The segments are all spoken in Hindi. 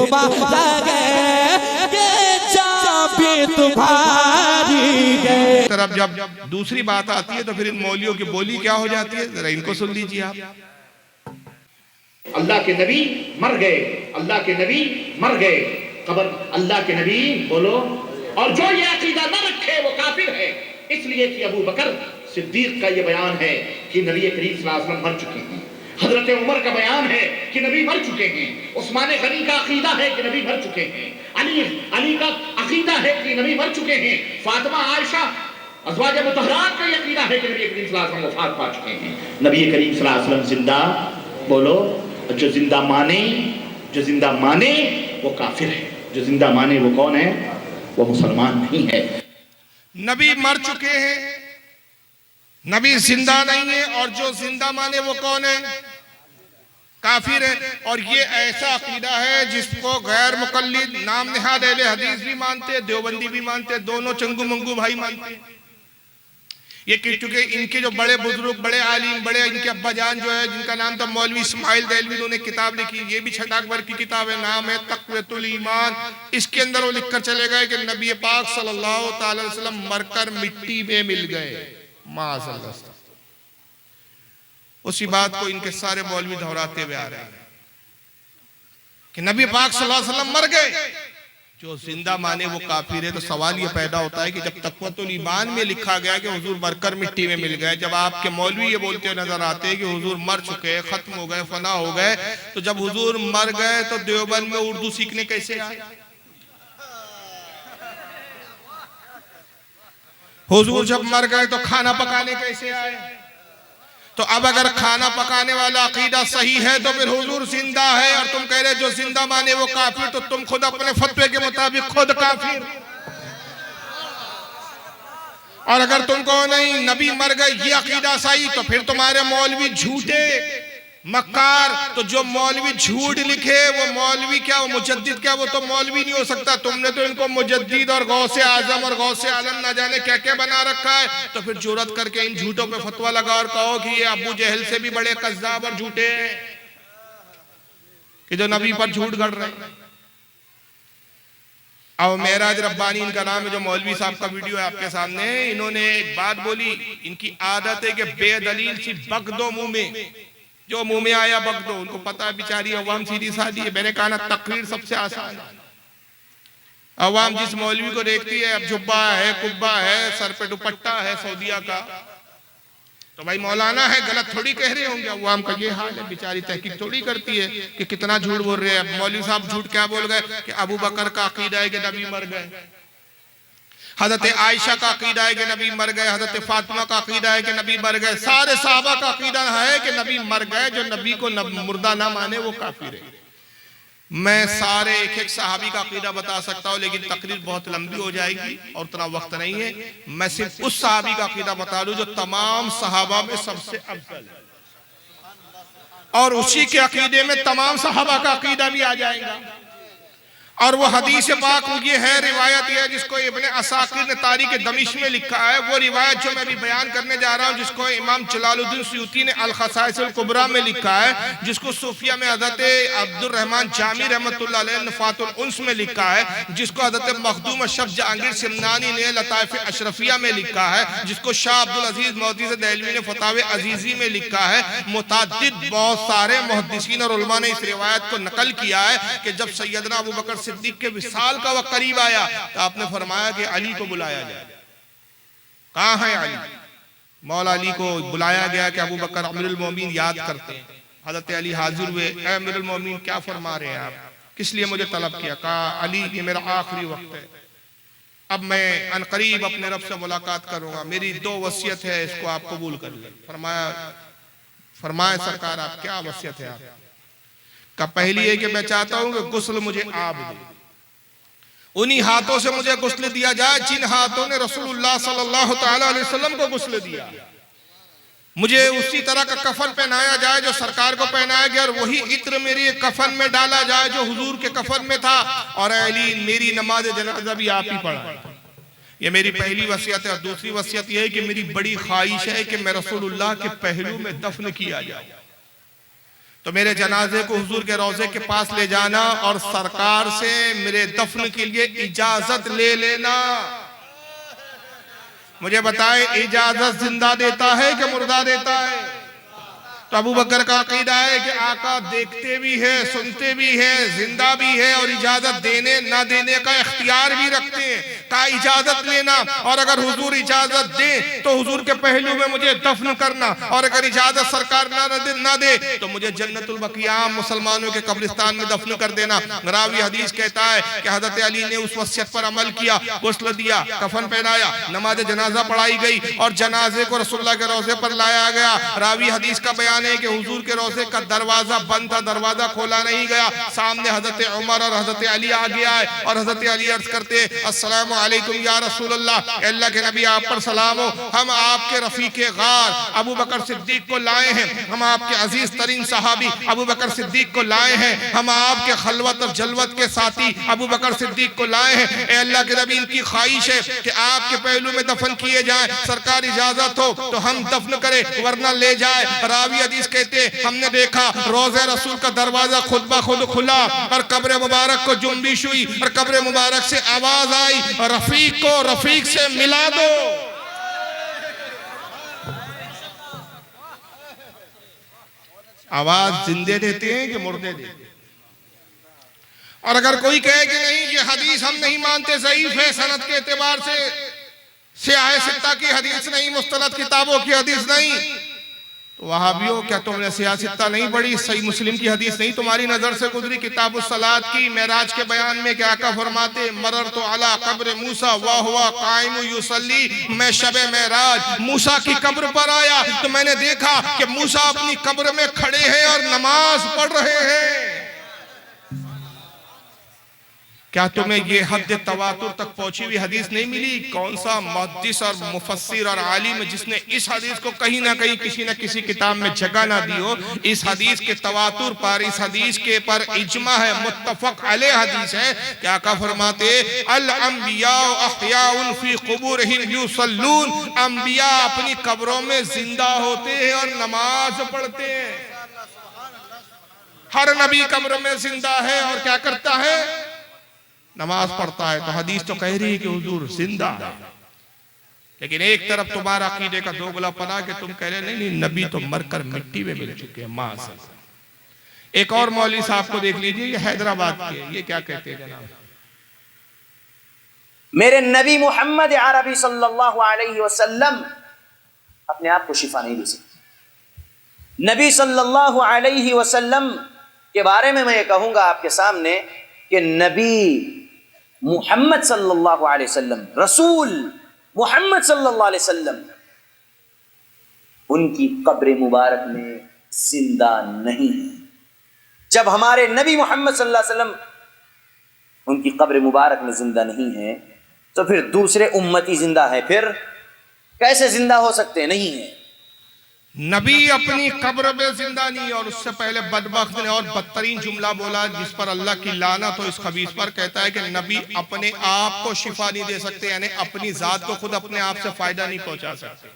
तुम्हारा है, ये जान भी तुम्हारी है। तरफ जब दूसरी बात आती है तो फिर इन मौलियों की बोली क्या हो जाती है, जरा इनको सुन लीजिए आप। अल्लाह के नबी मर गए, अल्लाह के नबी मर गए, कबर अल्लाह के नबी बोलो, और जो ये अकीदा न रखे वो काफिर है। इसलिए कि अबू बकर सिद्दीक का ये बयान है कि नबी करीम सल्लल्लाहु अलैहि वसल्लम मर चुके हैं। हजरत उमर का बयान है कि नबी मर चुके हैं। उस्मान गनी का अकीदा है कि नबी मर चुके हैं। अली का अकीदा है कि नबी मर चुके हैं। फातिमा आयशा अज़वाज मुतहरात का अकीदा है कि नबी करीम सल्लल्लाहु अलैहि वसल्लम वफात पा चुके हैं। नबी करीम सल्लल्लाहु अलैहि वसल्लम जिंदा बोलो, जो जिंदा माने वो काफिर है, जो जिंदा माने वो कौन है, वो मुसलमान नहीं है। नबी मर चुके हैं, नबी जिंदा नहीं है, और जो जिंदा माने वो कौन है, काफिर है। और ये ऐसा अकीदा है जिसको गैर मुकल्लिद नाम निहाद अहले हदीस भी मानते, देवबंदी भी मानते, दोनों चंगू मंगू भाई मानते। ये क्योंकि इनके जो बड़े बुजुर्ग, बड़े आलिम, बड़े इनके अब्बा जान जो है, जिनका नाम था मौलवी इस्माइल देलवी, उन्होंने किताब लिखी, ये भी 6 अकबर की किताब है, नाम है तक़वियतुल ईमान। इसके अंदर वो लिखकर चले गए कि नबी पाक सल्लल्लाहु अलैहि वसल्लम मरकर मिट्टी में मिल गए। माज़अल्लाह, उसी बात को इनके सारे मौलवी दोहराते हुए आ रहे हैं कि नबी पाक सल्लल्लाहु अलैहि वसल्लम मर गए, जो जिंदा माने वो काफिर है। तो सवाल ये पैदा होता है कि जब तक़वतुल ईमान में लिखा गया कि हुजूर मरकर मिट्टी में मिल गए, जब आपके मौलवी ये बोलते हुए नजर आते हैं कि हुजूर मर चुके, खत्म हो गए, फना हो गए, तो जब हुजूर मर गए तो देवबंद में उर्दू सीखने कैसे आए? हुजूर जब मर गए तो खाना पकाने कैसे आए? तो अब अगर खाना पकाने वाला अकीदा सही है तो फिर हुजूर जिंदा है, और तुम कह रहे जो जिंदा माने वो काफिर, तो तुम खुद अपने फतवे के मुताबिक खुद काफिर। और अगर तुमको नहीं नबी मर गए ये अकीदा सही, तो फिर तुम्हारे मौलवी झूठे मक्कार। तो जो मौलवी झूठ लिखे वो मौलवी क्या, वो मुजद्दिद क्या, वो तो मौलवी नहीं हो सकता। तुमने तो इनको मुजद्दिद और गौसे आजम और गौसे आलम ना जाने क्या क्या बना रखा है। तो फिर जुर्रत करके इन झूठों पे फतवा लगा और कहो कि ये अबू जहल से भी बड़े कज़्ज़ाब और झूठे हैं कि जो नबी पर झूठ गढ़ रहे हैं। अब मेराज रब्बानी इनका नाम है, जो मौलवी साहब का वीडियो है आपके सामने, इन्होंने एक बात बोली, इनकी आदत है कि बेदलील सी बक दो मुंह में, जो मुंह में आया बक दो। उनको पता है बेचारी अवाम सीधी सादी है। मैंने कहा ना, तकरीर सबसे आसान है। अवाम जिस मौलवी को देखती है, अब जुब्बा है, कुब्बा है, सर पे दुपट्टा है सऊदिया का, तो भाई मौलाना है, गलत थोड़ी कह रहे होंगे। अवाम का ये हाल है, बेचारी तहकीक थोड़ी करती है कि कितना झूठ बोल रहे हैं। मौलवी साहब झूठ क्या बोल गए कि अबू बकर का अकीदा है कि नबी मर गए, हजरत आयशा का अकीदा है कि नबी मर गए, हजरत फातिमा का अकीदा है कि नबी मर गए, सारे सहाबा का अकीदा है कि नबी मर गए। जो नबी को मुर्दा ना माने वो काफिर है। मैं सारे एक एक सहाबी का अकीदा बता सकता हूँ, लेकिन तकरीर बहुत लंबी हो जाएगी और उतना वक्त नहीं है। मैं सिर्फ उस सहाबी का अकीदा बता दूं जो तमाम सहाबा में सबसे अफजल है, और उसी के अकीदे में तमाम सहाबा का अकीदा भी आ जाएगा। और वो हदीस पाक ये है, रिवायत ये है जिसको इब्ने असाकिर ने तारीख दमिश्क में लिखा है। वो रिवायत जो मैं अभी बयान करने जा रहा हूँ, जिसको इमाम जलालुद्दीन सुयूती ने अल खसाइस अल कुबरा में लिखा है, जिसको सूफिया में हज़रत अब्दुर रहमान जामी रहमतुल्लाह अलैह नफ़ातुल उन्स में लिखा है, जिसको हज़रत मखदूम अशरफ जहांगीर सिमनानी ने लताइफ अशरफिया में लिखा है, जिसको शाह अब्दुल अजीज मौदूद देहलवी ने फतावे अजीजी में लिखा है। मुतअद्दिद बहुत सारे मुहद्दिसीन और उलमा ने इस रिवायत को नकल किया है कि जब सैयदना अबू बकर सिद्दीक के विसाल का वक्त करीब आया तो आपने फरमाया कि अली को बुलाया जाए। कहाँ है अली? मौला अली को बुलाया गया कि अबू बकर अमीरुल मोमिनीन याद करते हैं। हज़रत अली हाजिर हुए, ऐ अमीरुल मोमिनीन क्या फरमा रहे हैं आप, किस लिए मुझे तलब किया? कहा अली ये मेरा आखिरी वक्त है, अब मैं अनकरीब अपने रब से मुलाकात करूंगा, मेरी 2 वसीयत है, इसको आप कबूल कर लें। फरमाया सरकार आप क्या वसीयत है? आप का पहली है कि मैं चाहता हूं कि गुस्ल मुझे आप दे, उन्हीं हाथों से मुझे गुस्ल दिया जाए जिन हाथों ने रसूलुल्लाह सल्लल्लाहु तआला अलैहि वसल्लम को गुस्ल दिया। मुझे उसी तरह का कफन पहनाया जाए जो सरकार को पहनाया गया, और वही इत्र मेरी कफन में डाला जाए जो हुजूर के कफन में था, और अली मेरी नमाज जनाजा भी आप ही पढ़ा। ये मेरी पहली वसीयत है। और दूसरी वसीयत यह है कि मेरी बड़ी ख्वाहिश है कि मैं रसूलुल्लाह के पहलू में दफन किया जाए। तो मेरे जनाजे को हुजूर के रोजे के पास ले जाना और सरकार से मेरे दफन के लिए इजाजत ले लेना। मुझे बताए, इजाजत जिंदा देता है कि मुर्दा देता है? तो अबू बकर का अकीदा है कि आका देखते भी है, सुनते भी है, जिंदा भी है और इजाजत देने ना देने का इख्तियार भी रखते हैं। का इजाजत लेना, और अगर हुजूर इजाजत दे तो हुजूर के पहलू में मुझे दफन करना, और अगर इजाजत सरकार ना दे तो मुझे जन्नतुल बकिया मुसलमानों के कब्रिस्तान में दफन कर देना। रावी हदीस कहता है कि हजरत अली ने उस वसीयत पर अमल किया, गुस्ल दिया, कफन पहनाया, नमाज जनाजा पढ़ाई गई और जनाजे को रसूलुल्लाह के रोजे पर लाया गया। रावी हदीस का बयान है कि हुजूर के रोजे का दरवाजा बंद था, दरवाजा खोला नहीं गया। सामने हजरत उमर और हजरत अली आ गया है और हजरत अली अर्ज करते, अस्सलामु अलैकुम या रसूलल्लाह, अल्लाह के नबी आप पर सलाम हो। हम आपके रफीके गार अबू बकर सिद्दीक को लाए हैं, हम आपके अजीज तरीन सहाबी अबू बकर सिद्दीक को लाए हैं, हम आपके खलवत और जलवत के साथी अबू बकर सिद्दीक को लाए हैं। ए अल्लाह के नबी, इनकी ख्वाहिश है कि आपके पहलू में दफन किए जाए, सरकार इजाजत हो तो हम दफन करें वरना ले जाए। रावी हदीस कहते, हमने देखा रोज़े रसूल का दरवाजा खुद ब खुद खुला और कब्र मुबारक को जुम्बिश हुई और कब्र मुबारक से आवाज आई, रफीक को रफीक से मिला दो। आवाज जिंदे देते हैं कि मुर्दे देते हैं? और अगर कोई कहे कि नहीं ये हदीस हम नहीं मानते, ज़ईफ है सनद के एतबार से, सियाह सित्ता की हदीस नहीं, मुस्तनद किताबों की हदीस नहीं, तो वहाबियों क्या तुमने सियाह सित्ता नहीं पढ़ी? सही मुस्लिम की हदीस नहीं तुम्हारी नजर से गुजरी? किताबुस सलात की मेराज के बयान में क्या आका फरमाते, मरर तो अला कब्र मूसा वा हुआ कायम युसल्ली, मैं शबे मेराज मूसा की कब्र पर आया तो मैंने देखा कि मूसा अपनी कब्र में खड़े हैं और नमाज पढ़ रहे हैं। क्या तुम्हें ये हद तवातुर तक पहुंची हुई हदीस नहीं मिली? कौन सा मुहद्दिस और मुफस्सिर और आलिम जिसने इस हदीस को कहीं ना कहीं किसी न किसी किताब में जगह ना दी हो? इस हदीस के तवातुर पर, इस हदीस के पर इज्मा है, मुत्तफक अलैह हदीस है। क्या का फरमाते, अल अंबिया अहयाउन फी कुबूरिहिम युसल्लून, अंबिया अपनी कब्रों में जिंदा होते हैं और नमाज पढ़ते हैं। हर नबी कब्र में जिंदा है और क्या करता है? नमाज पढ़ता है। तो हदीस तो कह रही है कि हुजूर जिंदा है, लेकिन एक तरफ तुम्हारा अकीदे का दोगलापना कि तुम कह रहे नहीं नहीं नबी तो मरकर मिट्टी में मिल चुके हैं मां से। एक और मौलवी साहब को देख लीजिए, ये हैदराबाद के, ये क्या कहते हैं जनाब, मेरे नबी मोहम्मद अरबी सल्लल्लाहु अलैहि वसल्लम अपने आप को शिफा नहीं दे सकते। नबी सल्लल्लाहु अलैहि वसल्लम के बारे में मैं कहूंगा आपके सामने कि नबी मोहम्मद सल्लल्लाहु अलैहि वसल्लम, रसूल मोहम्मद सल्लल्लाहु अलैहि वसल्लम, उनकी कब्र मुबारक में जिंदा नहीं है। जब हमारे नबी मोहम्मद सल्लल्लाहु अलैहि वसल्लम उनकी कब्र मुबारक में जिंदा नहीं है तो फिर दूसरे उम्मती जिंदा है, फिर कैसे जिंदा हो सकते? नहीं है। नबी अपनी कब्र में जिंदा नहीं। और उससे पहले बदबख्त ने और बदतरीन जुमला बोला जिस पर अल्लाह की लानत हो इस खबीस पर, कहता है कि नबी अपने आप को शिफा नहीं दे सकते, यानी अपनी जात को खुद अपने आप से फायदा नहीं पहुंचा सकते।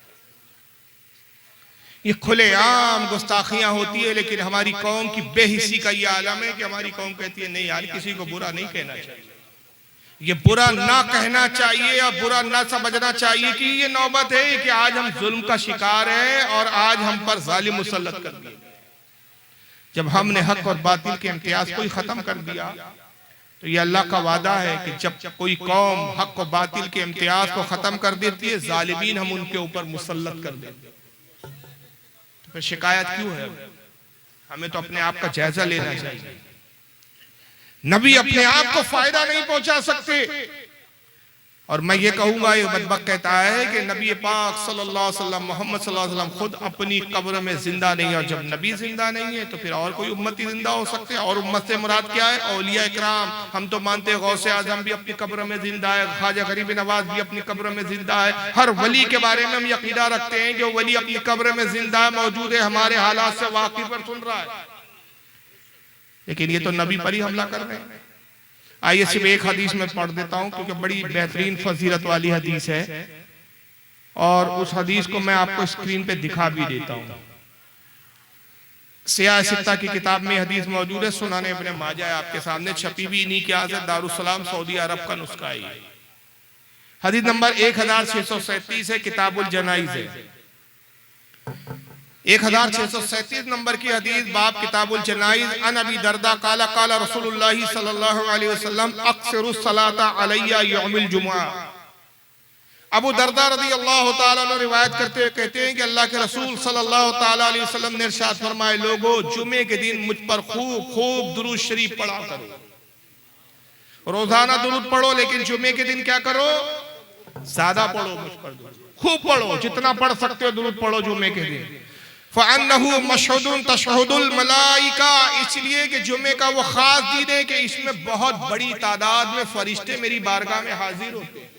ये खुलेआम गुस्ताखियां होती है, लेकिन हमारी कौम की बेहिसी का ये आलम है कि हमारी कौम कहती है नहीं यार किसी को बुरा नहीं कहना चाहिए, ये बुरा ना कहना चाहिए और बुरा ना समझना चाहिए कि ये नौबत है कि आज हम जुल्म का शिकार है और आज हम पर जालिम मुसल्लत कर दिए। जब हमने हक और बातिल के इम्तियाज को ही खत्म कर दिया तो ये अल्लाह का वादा है कि जब कोई कौम हक और बातिल के इम्तियाज को खत्म कर देती है, जालिमीन हम उनके ऊपर मुसल्लत कर देते हैं। तो फिर शिकायत क्यों है? हमें तो अपने आप का जायजा लेना चाहिए। नबी अपने आप को फायदा नहीं पहुंचा सकते। और मैं ये कहूंगा, ये बदबख्त कहता है कि नबी पाक सल्लल्लाहु अलैहि वसल्लम, मोहम्मद सल्लल्लाहु अलैहि वसल्लम खुद अपनी कब्र में जिंदा नहीं है। और जब नबी जिंदा नहीं है तो फिर और कोई उम्मती जिंदा हो सकते हैं। और उम्मत से मुराद क्या है? औलिया इकराम। हम तो मानते हैं गौसे आजम भी अपनी कब्र में जिंदा है, ख्वाजा गरीब नवाज भी अपनी कब्र में जिंदा है। हर वली के बारे में हम ये अकीदा रखते हैं कि वली अपनी कब्र में जिंदा है, मौजूद है, हमारे हालात से वाकिफ पर सुन रहा है। लेकिन ये तो नबी पर ही हमला कर रहे हैं। आइए सिर्फ एक हदीस में पढ़ देता हूं क्योंकि बड़ी बेहतरीन फजीलत वाली हदीस है और उस हदीस को मैं आपको स्क्रीन पे दिखा भी देता हूं। सियाह सित्ता की किताब में हदीस मौजूद है, सुनाने इब्ने माजा है आपके सामने, छपी भी इन्हीं के हाथ से, दारुस्सलाम सऊदी अरब का नुस्खा है। हदीस नंबर 1637 है, किताबुल जनाइज है। 1637 नंबर की हदीस, बाब किताबुल जनाइज। अन अबी दरदा काला काला रसूलुल्लाह सल्लल्लाहु अलैहि वसल्लम अक्सरुस सलाता अलैया यौमुल जुमुआ। अबू दरदा रज़ी अल्लाह ताला अन्हु रिवायत करते हुए कहते हैं कि अल्लाह के रसूल सल्लल्लाहु ताला अलैहि वसल्लम ने इरशाद फरमाए, लोगों जुमे के दिन मुझ पर खूब खूब दुरूद शरीफ पढ़ा करो। रोजाना दुरूद पढ़ो, लेकिन जुमे के दिन क्या करो, ज्यादा पढ़ो, मुझ पर खूब पढ़ो, जितना पढ़ सकते हो दुरूद पढ़ो जुमे के दिन। फ़अन्नहु मशहुदुन तशहुदुल मलाइका, इसलिए कि जुमे का वो खास दिन है कि इसमें बहुत बड़ी तादाद में फरिश्ते मेरी बारगाह में हाजिर होते हैं।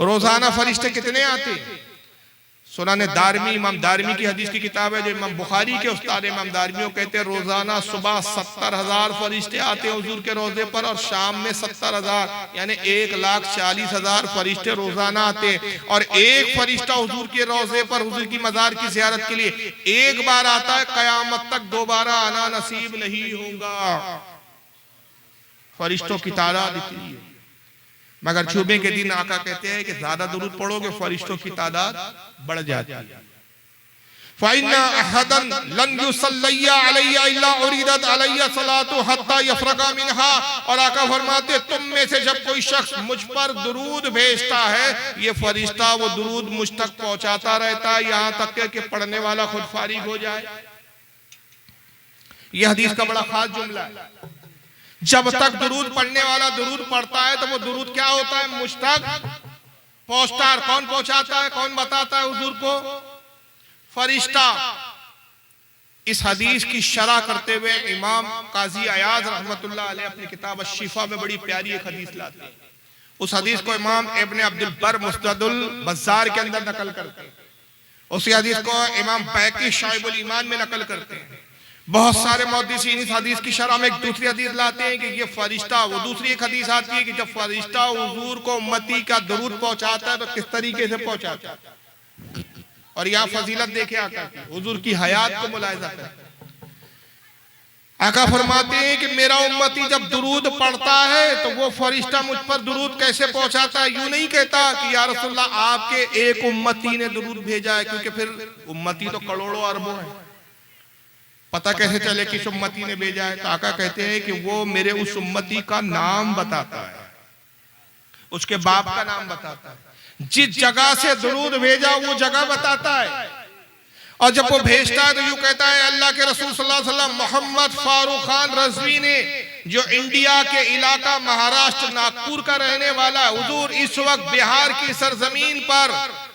रोजाना फरिश्ते कितने आते? सुनाने दारमी, इमाम दारमी की हदीस की किताब है, जो इमाम बुखारी के उस्ताद इमाम दारमी कहते हैं रोजाना सुबह 70,000 फरिश्ते आते हैं हुजूर के रोजे पर, और शाम में 70,000 यानी 1,40,000 फरिश्ते रोजाना आते हैं। और एक फरिश्ता हुजूर के रोजे पर हुजूर की मजार की ज़ियारत के लिए एक बार आता है, कयामत तक दोबारा आना नसीब नहीं होगा। फरिश्तों की तादाद इतनी है। मगर जुमे के दिन आका कहते हैं कि ज्यादा दुरूद पढ़ोगे फरिश्तों की तादाद बढ़ जाती है। फ़इन्ना अहदन लन युसल्लिया अलैया इल्ला उरीदत अलैया सलातु हत्ता यफरगा मिनहा। और आका फरमाते तुम में से जब कोई शख्स मुझ पर दुरूद भेजता है, ये फरिश्ता वो दुरूद मुझ तक पहुंचाता रहता है, यहां तक कि पढ़ने वाला खुद फारिग हो जाए। ये हदीस का बड़ा खास जुमला है। जब तक दुरूद पढ़ने वाला दुरूद पढ़ता है तो वो दुरूद क्या होता है, मुझ तक पहुंचता है। कौन पहुंचाता है, कौन बताता है हुजूर को? फरिश्ता। इस हदीस की शरह करते हुए इमाम काजी अयाज रहमतुल्लाह अलैह अपनी किताब अश-शिफा में बड़ी प्यारी एक हदीस लाते हैं। उस हदीस को इमाम इब्ने अब्दुल बर मुस्नदुल बज़्ज़ार के अंदर नकल करते हैं। उसी हदीस को इमाम बैकी शाइबुल ईमान में नकल करते हैं। बहुत सारे मुहद्दिसीन इस हदीस की शरह में एक दूसरी हदीस लाते हैं कि ये फरिश्ता, वो दूसरी एक हदीस आती है कि जब फरिश्ता हुजूर को उम्मती का दुरूद पहुंचाता है तो किस तरीके से पहुंचाता है। और यहाँ फजीलत देखे आका की, हुजूर की हयात को मुलाहिजा करें। आका फरमाते हैं कि मेरा उम्मती जब दुरूद पढ़ता है तो वो फरिश्ता मुझ पर दुरूद कैसे पहुंचाता है। यूं नहीं कहता कि या रसूलल्लाह आपके एक उम्मती ने दुरूद भेजा है, क्योंकि फिर उम्मती तो करोड़ों अरबों है, पता कैसे चले किस उम्मती ने भेजा है। तो आका कहते हैं कि वो मेरे उस उम्मती का नाम बताता है, उसके बाप का नाम बताता है, जिस जगह से दुरूद भेजा वो जगह बताता है। और जब वो भेजता है तो यूं कहता है अल्लाह के रसूल सल्लल्लाहु अलैहि वसल्लम मोहम्मद फारूक खान रज़वी ने, जो इंडिया के इलाका महाराष्ट्र नागपुर का रहने वाला है, हुजूर इस वक्त बिहार की सरजमीन पर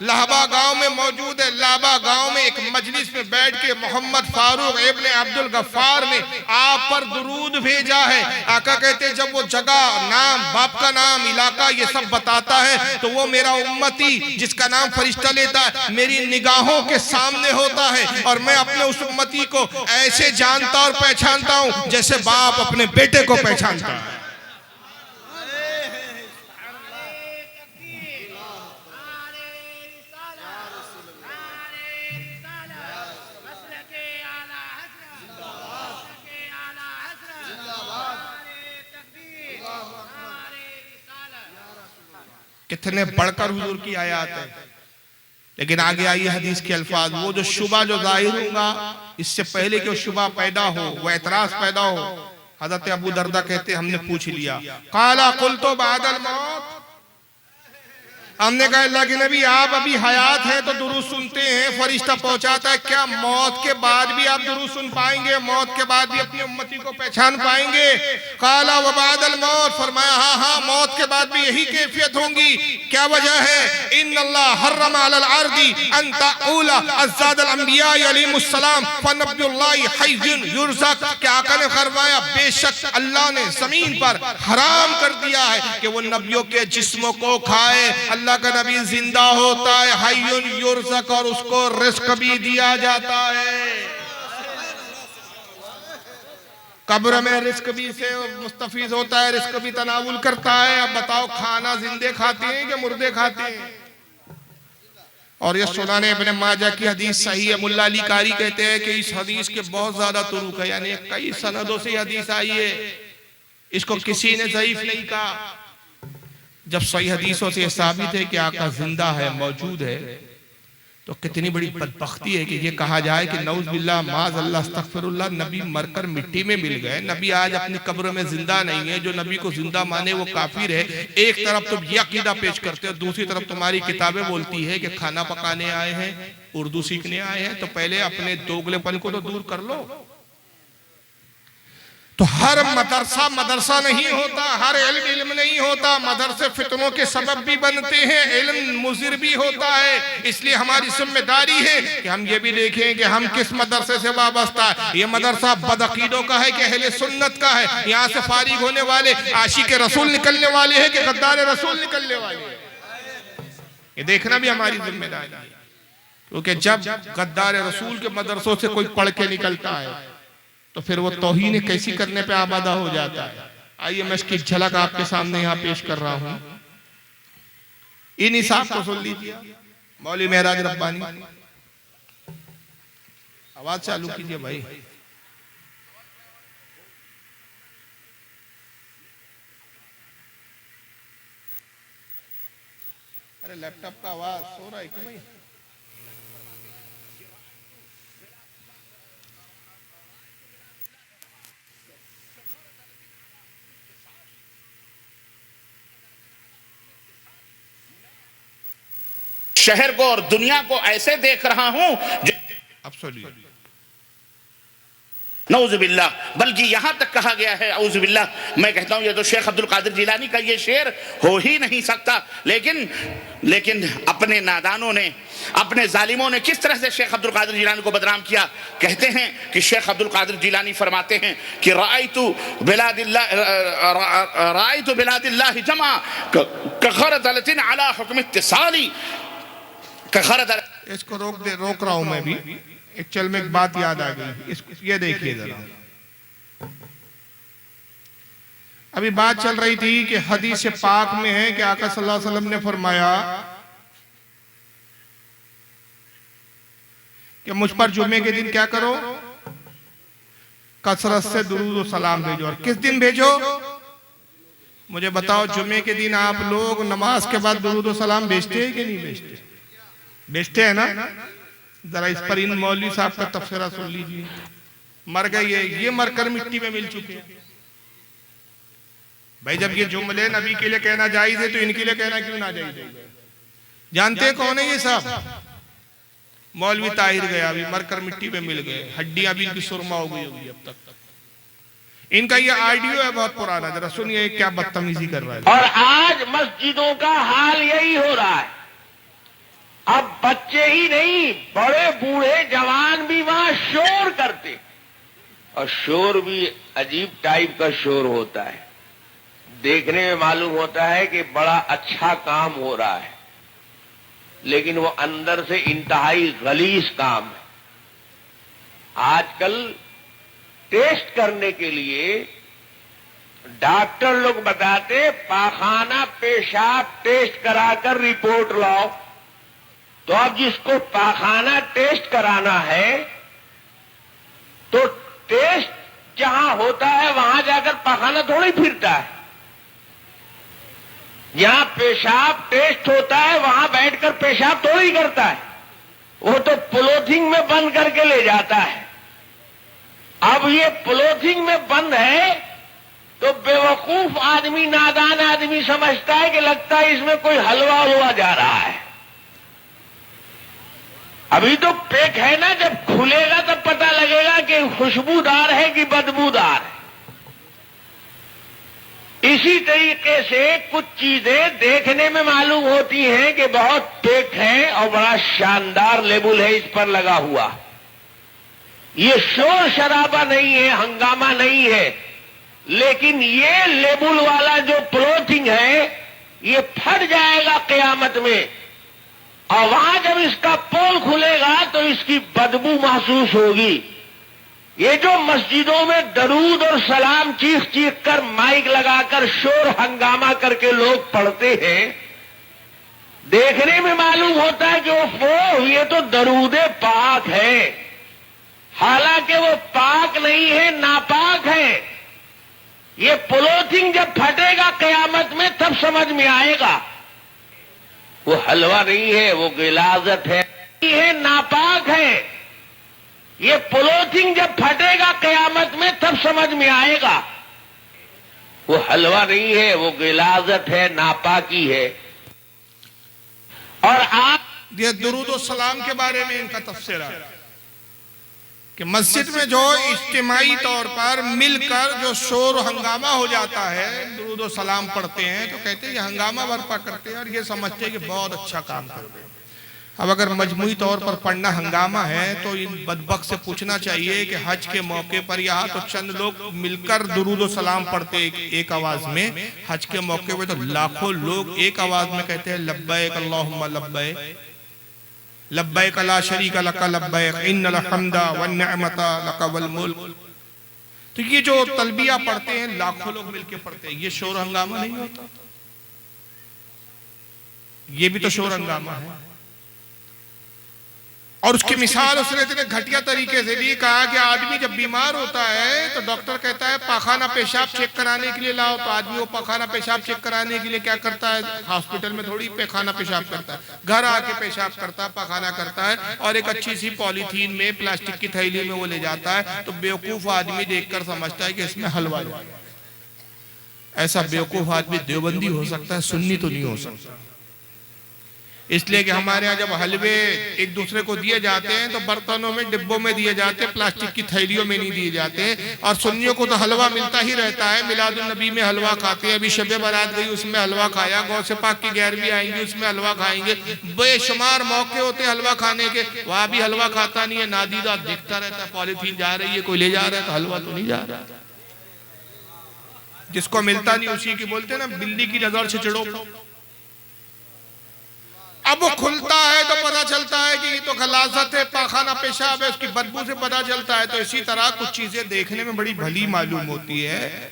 लाहबा गांव में मौजूद है। लाहबा गांव में एक मजलिस में बैठ के मोहम्मद फारूक इब्ने अब्दुल गफ्फार ने आप पर दुरूद भेजा है। आका कहते जब वो जगह, नाम, बाप का नाम, इलाका ये सब बताता है तो वो मेरा उम्मती जिसका नाम फरिश्ता लेता है मेरी निगाहों के सामने होता है। और मैं अपने उस उम्मती को ऐसे जानता और पहचानता हूं जैसे बाप अपने बेटे को पहचानता है। कितने बढ़कर हुजूर की आयत है। लेकिन आगे आइए हदीस के अल्फाज, वो जो शुबा जो जाहिर होगा इससे पहले कि वो शुबा पैदा हो, वो एतराज पैदा हो। हजरत अबू दरदा कहते हमने पूछ लिया, काला कुल तो बादल मौत, हमने कहा अल्लाह के नबी आप अभी हयात हैं तो दुरूद सुनते हैं, फरिश्ता पहुंचाता है, क्या मौत के बाद भी आप दुरूद सुन पाएंगे, मौत के बाद भी अपनी उम्मती को पहचान पाएंगे? काला व बादल मौत, फरमाया हाँ हाँ मौत के बाद भी यही कैफियत होंगी। क्या वजह है? इन्नल्लाह हर्रम अलल अर्दी अन तऊला अज़्ज़ादल अंबिया अलैहिमुस्सलाम फनबियुल्लाहि हय्युन युरज़क। क्या आका ने फरमाया बेशक अल्लाह ने जमीन पर हराम कर दिया है कि वो नबियों के जिस्मों को खाए। अल्लाह का नबी जिंदा होता है, हय्युन युरज़क, और उसको रिस्क भी दिया जाता है। कब्र में रिस्क भी से मुस्तफीज होता है, रिस्क भी तनावुल करता है। अब बताओ खाना जिंदे खाते हैं कि मुर्दे खाते हैं? और ये सुनाने इब्ने माजा की हदीस सही है। मुल्ला अली कारी कहते हैं कि इस हदीस के बहुत ज्यादा तुरुक है, यानी कई सनदों से हदीस आई है, इसको किसी ने ज़ईफ नहीं कहा। जब सही हदीसों से साबित है कि आका जिंदा है, मौजूद है, तो कितनी बड़ी बदबख्ती है कि ये कहा जाए कि नऊज़ बिल्लाह माज़ अल्लाह अस्तग़फिरुल्लाह, नबी मरकर मिट्टी में मिल गए, नबी आज अपनी कब्र में जिंदा नहीं है, जो नबी को जिंदा माने वो काफिर है। एक तरफ तुम ये अकीदा पेश करते हो, दूसरी तरफ तुम्हारी किताबें बोलती है कि खाना पकाने आए हैं, उर्दू सीखने आए हैं, तो पहले अपने दोगलेपन को तो दूर कर लो। तो हर मदरसा मदरसा नहीं होता, हर इल्म इल्म नहीं होता, मदरसे फितनों के सबब भी बनते हैं, इल्म मुज़िर भी होता है। इसलिए हमारी जिम्मेदारी है कि हम ये भी देखें कि हम किस मदरसे से वाबस्ता है। ये मदरसा बदअकीदों का है कि अहले सुन्नत का है? यहाँ से फारिग होने वाले आशिक रसूल निकलने वाले हैं कि गद्दार रसूल निकलने वाले हैं? ये देखना भी हमारी जिम्मेदारी है, क्योंकि जब गद्दार रसूल के मदरसों से कोई पढ़ के निकलता है तो फिर वो तौहीन कैसी करने पे आबादा हो जाता है। आइए मैं इसकी झलक आपके सामने यहाँ पेश कर रहा हूँ। इन हिसाब को सुन लीजिए। मौलवी महराज रब्बानी, आवाज चालू कीजिए भाई। अरे लैपटॉप का आवाज सो रहा है क्यों भाई? शहर को और दुनिया को ऐसे देख रहा हूं नऊज़ुबिल्लाह, बल्कि यहां तक कहा गया है औज़ुबिल्लाह, मैं कहता हूं ये तो शेख अब्दुल कादिर जिलानी का ये शेर हो ही नहीं सकता। लेकिन अपने नादानों ने, अपने जालिमों ने किस तरह से शेख अब्दुल कादिर जिलानी को बदनाम किया। कहते हैं कि शेख अब्दुल कादिर जिलानी फरमाते हैं कि रायतु बिलादिल्लाह जमा कखरदलतिन अला हुक्म इत्तिसाली। इसको रोक रहा हूं मैं भी। एक चल में एक बात याद आ गई, ये देखिए जरा। अभी बात चल रही थी कि हदीस पाक में है कि आका सल्लल्लाहु अलैहि वसल्लम ने फरमाया कि मुझ पर जुमे के दिन क्या करो, कसरत से दुरूद और सलाम भेजो। और किस दिन भेजो? मुझे बताओ, जुमे के दिन आप लोग नमाज के बाद दुरूद और सलाम भेजते हैं कि नहीं भेजते? भेजते हैं ना? जरा इस पर इन मौलवी साहब का तफसीरा सुन लीजिए। मर गए ये मरकर मिट्टी में मिल चुके हैं। भाई जब ये जुमले नबी के लिए कहना जायज है तो इनके लिए कहना क्यों ना जायज है? जानते हैं कौन है ये साहब? मौलवी ताहिर गया, अभी मरकर मिट्टी में मिल गए, हड्डियां भी इनकी सुरमा हो गई होगी अब तक। इनका ये ऑडियो है बहुत पुराना, जरा सुनिए क्या बदतमीजी कर रहा है। और आज मस्जिदों का हाल यही हो रहा है। अब बच्चे ही नहीं, बड़े बूढ़े जवान भी वहां शोर करते, और शोर भी अजीब टाइप का शोर होता है। देखने में मालूम होता है कि बड़ा अच्छा काम हो रहा है, लेकिन वो अंदर से इंतहाई गलीज काम है। आजकल टेस्ट करने के लिए डॉक्टर लोग बताते पाखाना पेशाब टेस्ट कराकर रिपोर्ट लाओ। तो अब जिसको पाखाना टेस्ट कराना है तो टेस्ट जहां होता है वहां जाकर पाखाना थोड़ी फिरता है। जहां पेशाब टेस्ट होता है वहां बैठकर पेशाब थोड़ी करता है, वो तो पॉलीथीन में बंद करके ले जाता है। अब ये पॉलीथीन में बंद है तो बेवकूफ आदमी, नादान आदमी समझता है कि लगता है इसमें कोई हलवा हुआ जा रहा है। अभी तो पैक है ना, जब खुलेगा तब पता लगेगा कि खुशबूदार है कि बदबूदार है। इसी तरीके से कुछ चीजें देखने में मालूम होती हैं कि बहुत पैक है और बड़ा शानदार लेबल है इस पर लगा हुआ। ये शोर शराबा नहीं है, हंगामा नहीं है, लेकिन ये लेबल वाला जो पॉलीथीन है ये फट जाएगा क़यामत में, और वहां जब इसका पोल खुलेगा तो इसकी बदबू महसूस होगी। ये जो मस्जिदों में दरूद और सलाम चीख चीख कर माइक लगाकर शोर हंगामा करके लोग पढ़ते हैं, देखने में मालूम होता है कि वो ये तो दरूद पाक है, हालांकि वो पाक नहीं है, नापाक है। ये पोलोथिन जब फटेगा कयामत में तब समझ में आएगा वो हलवा नहीं है, वो गिलाजत है, नापाक है। ये पोलोथिन जब फटेगा कयामत में तब समझ में आएगा वो हलवा नहीं है, वो गिलाजत है, नापाकी है। और आप ये दुरूद और सलाम के बारे में इनका तफसीरा है कि मस्जिद में जो इज्तिमाई तौर पर मिलकर जो शोर हंगामा हो जाता है, दुरूद और सलाम पढ़ते हैं तो कहते हैं ये हंगामा बर्पा करते हैं और ये समझते हैं कि बहुत अच्छा काम करते हैं। अब अगर मजमूई तौर पर पढ़ना हंगामा है तो इन बदबख्त से पूछना चाहिए कि हज के मौके पर यहाँ तो चंद लोग मिलकर दुरूद और सलाम पढ़ते एक आवाज में, हज के मौके पर तो लाखों लोग एक आवाज में कहते हैं लब्बैक अल्लाहुम्मा लब्बैक, लब्बैक ला शरीका लक लब्बैक इन्नल हम्दा वन निअमता लक वल मुल्क। तो ये जो तलबिया पढ़ते हैं लाखों लोग मिलके पढ़ते हैं, ये शोर हंगामा नहीं होता? ये भी तो शोर हंगामा है। और उसकी मिसाल उसने इतने घटिया तरीके से दी, कहा कि आदमी जब बीमार होता है तो डॉक्टर कहता है पाखाना पेशाब चेक कराने के लिए लाओ, तो आदमी वो पाखाना पेशाब चेक कराने के लिए क्या करता है, हॉस्पिटल में थोड़ी पाखाना पेशाब करता है, घर आके पेशाब करता है, पाखाना करता है और एक अच्छी सी पॉलीथीन में प्लास्टिक की थैली में वो ले जाता है। तो बेवकूफ आदमी देखकर समझता है कि इसमें हलवा है। ऐसा बेवकूफ आदमी देवबंदी हो सकता है, सुन्नी तो नहीं हो सकता। इसलिए कि हमारे यहाँ जब हलवे एक दूसरे को दिए जाते हैं तो बर्तनों में डिब्बों में दिए जाते हैं, प्लास्टिक की थैलियों में नहीं दिए जाते। और सुन्नियों को तो हलवा मिलता ही रहता है, मिलादुन नबी में हलवा खाते हैं, अभी शबे बारात गई उसमें हलवा खाया, गौ से पाक की 11वीं आएंगी उसमें हलवा खाएंगे, बेशुमार मौके होते हैं हलवा खाने के, वहां भी हलवा खाता नहीं है, नादीदा दिखता रहता है, पॉलीथीन जा रही है कोई ले जा रहा है तो हलवा तो नहीं जा रहा। जिसको मिलता नहीं उसी की बोलते ना बिल्ली की नजर से चिड़ो। अब वो खुलता है तो पता चलता है कि ये तो गलाजत है, पाखाना पेशाब है, उसकी बदबू से पता चलता है। तो इसी तरह कुछ चीजें देखने में बड़ी भली मालूम होती है,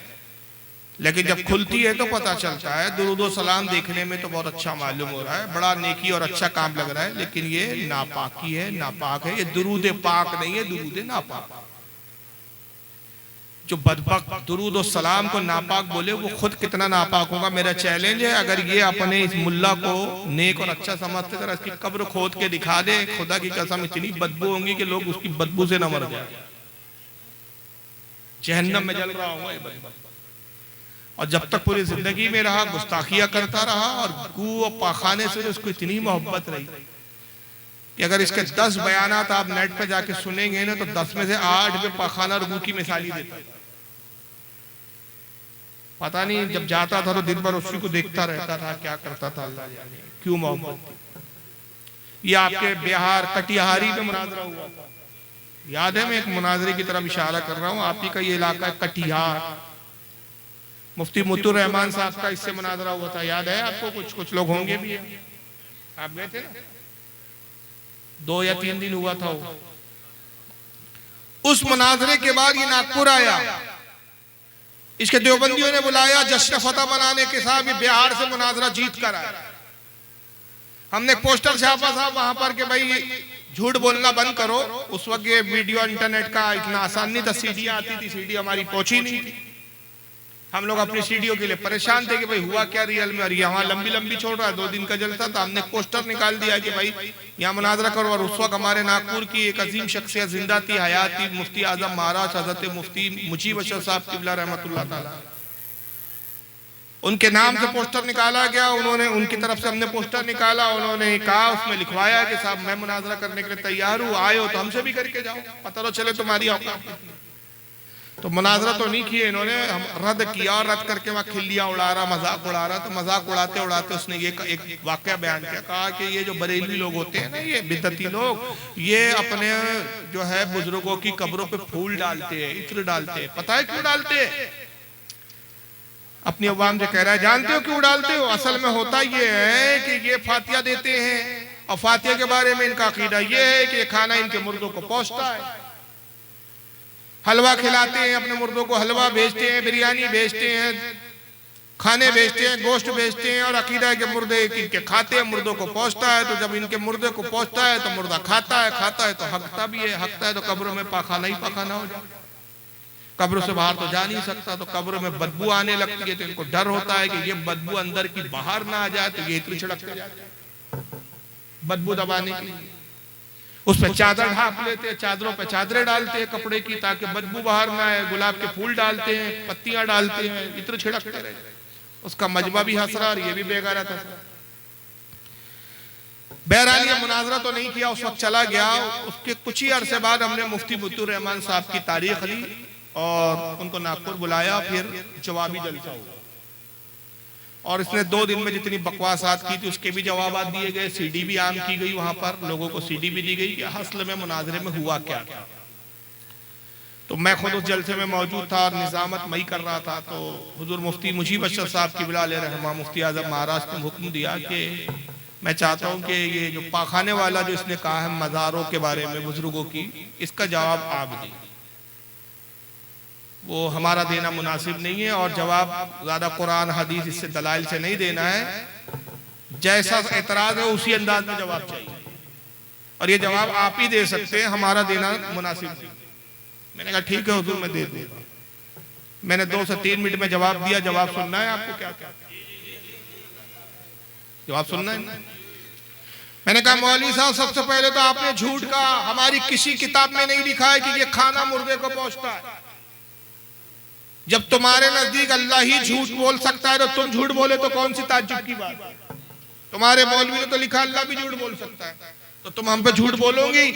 लेकिन जब खुलती है तो पता चलता है। दुरूद और सलाम देखने में तो बहुत अच्छा मालूम हो रहा है, बड़ा नेकी और अच्छा काम लग रहा है, लेकिन ये नापाकी है, नापाक है। ये दुरूद पाक नहीं है, दुरूद नापाक। जो बदबख्त दुरूद और सलाम को नापाक बोले वो खुद कितना नापाक होगा। मेरा चैलेंज है, अगर ये अपने इस मुल्ला को नेक और अच्छा समझते जरा इसकी कब्र खोद के दिखा दे, खुदा की कसम इतनी बदबू होंगी कि लोग उसकी बदबू से न मर जाए, जहन्नम में जल रहा होगा ये बदबख्त। और जब तक पूरी जिंदगी में रहा गुस्ताखिया करता रहा और गू और पाखाने से उसको इतनी मोहब्बत रही कि अगर इसके 10 बयानात आप नेट पे जाके सुनेंगे ना तो 10 में से 8 में पाखाना और गू की मिसाल ही देता है। पता नहीं जब जाता था तो दिन भर उसी को देखता रहता था, क्या करता था अल्लाह जाने, क्यों मोहब्बत। ये आपके बिहार कटिहारी में मुनाजरा हुआ था, याद है? मैं एक मुनाजरे की तरफ इशारा कर रहा हूँ। आप ही का ये इलाका है कटिहार, मुफ्ती मुतुर रहमान साहब का इससे मुनाजरा हुआ था, याद है आपको? कुछ लोग होंगे भी, आप गए थे ना? 2 या 3 दिन हुआ था वो। उस मुनाजरे के बाद ये नागपुर आया, इसके देवबंदियों ने बुलाया जश्न फतह मनाने के साथ, बिहार से मुनाजरा जीत कर आया। हमने पोस्टर छापा था वहां पर कि भाई झूठ बोलना बंद करो। उस वक्त ये वीडियो इंटरनेट का इतना आसान नहीं था, सीडी आती थी, सीडी हमारी पहुंची नहीं थी। हम लोग अपनी सीडियों के लिए परेशान थे कि भाई हुआ क्या रियल में, और यहाँ लंबी लंबी छोड़ रहा है। 2 दिन का जलसा था, हमने पोस्टर निकाल दिया कि भाई यहाँ मुनाजरा करो। और उस वक्त हमारे नागपुर की एक अजीम शख्सियत जिंदा थी, हयात थी, मुफ्ती आजम महाराज हजरत मुफ्ती मुजीब अशरफ साहब किबला रहमतुल्लाह ताला, उनके नाम से पोस्टर निकाला गया। उन्होंने, उनकी तरफ से हमने पोस्टर निकाला, उन्होंने कहा, उसमें लिखवाया कि साहब मैं मुनाजरा करने के लिए तैयार हूँ, आए हो तो हमसे भी करके जाओ, पता तो चले तुम्हारी औकात। तो मुनाजरा तो नहीं किए इन्होंने, हम रद्द किया, और रद्द करके वहाँ खिल्लियाँ उड़ा रहा, मजाक उड़ा रहा। तो मजाक उड़ाते उड़ाते उसने ये एक वाकया बयान किया, कहा कि ये जो बरेलवी लोग होते हैं ना, ये बिदअती लोग, ये अपने जो है बुजुर्गों की कब्रों पे फूल डालते हैं, इत्र डालते हैं। पता है क्यों डालते हैं? अपनी अवाम से कह रहा है, जानते हो क्यों डालते हो? असल में होता ये है कि ये फातिया देते हैं, और फातिया के बारे में इनका अकीदा ये है कि ये खाना इनके मुर्दों को पहुंचता है। हलवा खिलाते हैं अपने मुर्दों को, हलवा भेजते हैं, बिरयानी भेजते हैं, खाने बेचते हैं, गोश्त बेचते हैं और अकीदा के मुर्दे इनके खाते हैं, मुर्दों को पहुंचता है। तो जब इनके मुर्दे को पहुंचता है तो मुर्दा खाता है तो हकता भी है, हकता है तो कब्र में पाखाना ही पाखाना हो जाए, कब्र से बाहर तो जा नहीं सकता। तो कब्र में बदबू आने लगती है, तो इनको डर होता है कि ये बदबू अंदर की बाहर ना आ जाए, तो ये इतनी छिड़कते जाते हैं बदबू दबाने के लिए। उस पर चादर ढाप लेते हैं, चादरों पे चादरें डालते हैं कपड़े की, ताकि बदबू बाहर ना आए। गुलाब के फूल डालते हैं, पत्तियां डालते हैं, इतने छिड़कते रहते। उसका मजबा भी हंस रहा और ये भी बेगारा था। बहरहाल ये मुनाजरा तो नहीं किया, उस वक्त चला गया। उसके कुछ ही अरसे बाद हमने मुफ्ती मुत्तुर रहमान साहब की तारीख ली और उनको नागपुर बुलाया, फिर जवाबी जलसा हुआ और इसने 2 दिन में जितनी बकवासात की थी उसके भी जवाब दिए गए। सीडी भी आम की गई, वहां पर लोगों को सीडी भी दी गई कि असल में मुनाजरे में हुआ क्या। तो मैं खुद उस जलसे में मौजूद था और निजामत मई कर रहा था। तो हुजूर मुफ्ती मुजीब अशरफ साहब की बिला रहमा मुफ्ती आजम महाराष्ट्र ने हुक्म दिया कि मैं चाहता हूं कि ये जो पाखाने वाला जो इसने कहा है मज़ारों के बारे में बुजुर्गों की, इसका जवाब आप दी। वो हमारा देना मुनासिब नहीं है और जवाब ज्यादा कुरान हदीस इससे दलाइल से नहीं देना है। जैसा एतराज है उसी अंदाज में जवाब चाहिए और ये जवाब आप ही दे सकते हैं, हमारा देना मुनासिब नहीं। मैंने कहा ठीक है हुजूर, मैं दे दूंगा। मैंने 2 से 3 मिनट में जवाब दिया। जवाब सुनना है आपको? क्या क्या जवाब सुनना है? मैंने कहा मौलवी साहब, सबसे पहले तो आपने झूठ कहा। हमारी किसी किताब में नहीं लिखा है कि ये खाना मुर्दे को पहुंचता है। जब तुम्हारे नजदीक अल्लाह ही झूठ बोल सकता है तो तुम झूठ बोले तो कौन सी ताज्जुब की बात है? तुम्हारे मौलवी ने तो लिखा अल्लाह भी झूठ बोल सकता है, तो तुम हम पे झूठ बोलोगी?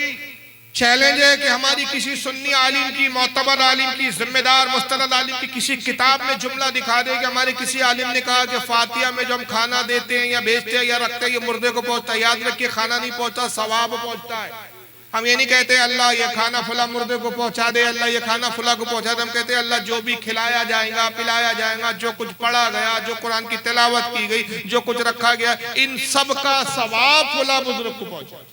चैलेंज है कि हमारी किसी सुन्नी आलिम की, मोतबर आलिम की, जिम्मेदार मुस्तनद आलिम की किसी किताब में जुमला दिखा दे कि हमारे किसी आलिम ने कहा कि फातिहा में जो हम खाना देते हैं या बेचते हैं या रखते हैं ये मुर्दे को पहुंचता है। याद रखिए, खाना नहीं पहुंचता, सवाब पहुंचता है। हम ये नहीं कहते अल्लाह ये खाना फला मुर्दे को पहुंचा दे, अल्लाह ये खाना फला को पहुंचा दे। हम कहते हैं अल्लाह जो भी खिलाया जाएगा, पिलाया जाएगा, जो कुछ पढ़ा गया, जो कुरान की तिलावत की गई, जो कुछ रखा गया, इन सब का सवाब फला बुजुर्ग को पहुंचा।